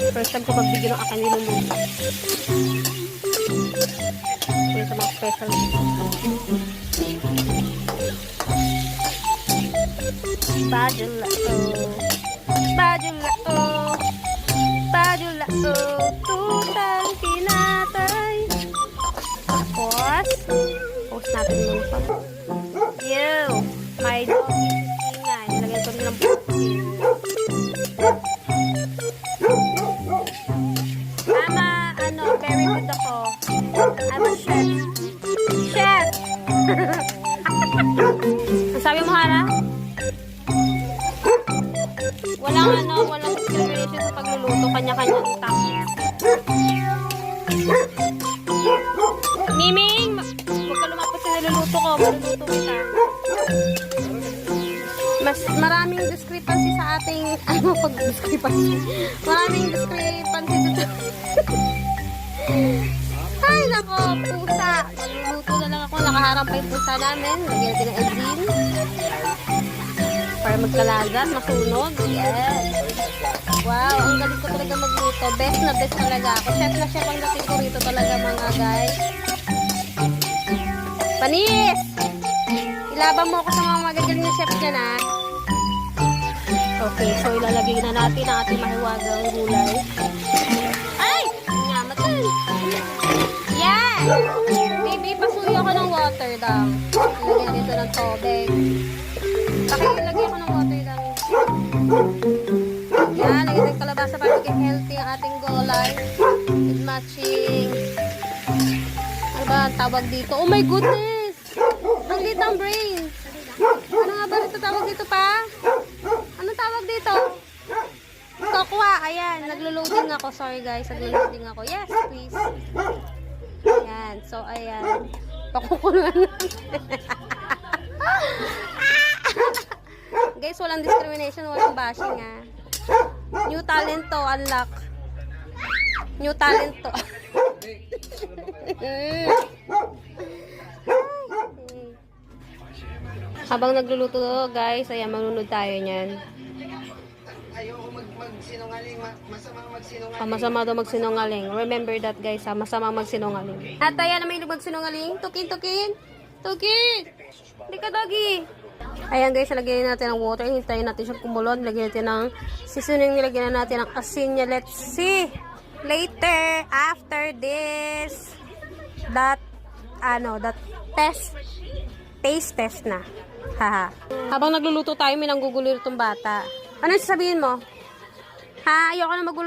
First time ko magbigyan ng aking niluluto. Kaya sa mga special. Badula, tutang pinatay. Tapos, post natin yung pa. My dog is ingay. Lagyan ko rin ng putin. Very good ako. I'm a chef. Chef! Ang sabi mo, Hana? Walang discrimination sa pagluluto. Kanya-kanyang tactics. Miming! Huwag ka lumapit sa niluluto ko. Maluluto kita. Mas maraming discrepancy sa ating pag-discrepancy. Maraming discrepancy dito. Ay, nako, pusa. Magluluto na lang ako. Nakaharap pa yung pusa namin. Lagyan natin ng enzim. Para magkalagat, masunog. Yes. Wow, ang galing ko talaga magluto. Best na best talaga ako. Chef na chef ang dating ko rito talaga mga guys. Panis! Ilaban mo ako sa mga magagaling na chef dyan, ha? Okay, so ilalagay na natin ang ating mahiwagang gulay. Ay! Namatay! Yan! Baby, pasuyo ako ng water daw. Ilagyan dito ng tubig. Pakilagyan ako ng water daw. Yan, lagyan ng kalabasa para maging healthy ang ating gulay. With matching. Ano ba ang tawag dito? Oh my goodness! Ang liit ng brain. Ano nga ba ito tawag dito pa? Anong tawag dito? Kokwa. Ayan, naglo-loading ako. Sorry guys, naglo-loading ako. Yes, please. Ayan, so ayan. Pakukulan natin. Guys, walang discrimination, walang bashing ha. New talent to, unlock. New talent to. Habang nagluluto guys, ayan, manunod tayo niyan. Ayoko magsinungaling, masama magsinungaling. Masama daw magsinungaling. Remember that guys, ha? Masama magsinungaling. At ayan na may magsinungaling. Tukin! Hindi ka doggy! Ayan guys, lagyan natin ng water. Hintayin natin siyang kumulon. Lagyan natin ng seasoning. Lagyan natin ng asin niya. Let's see later after this that taste test na. Haha. Habang nagluluto tayo, may nanggugulo itong bata. Ano sasabihin mo? Ha? Ayoko na magulo.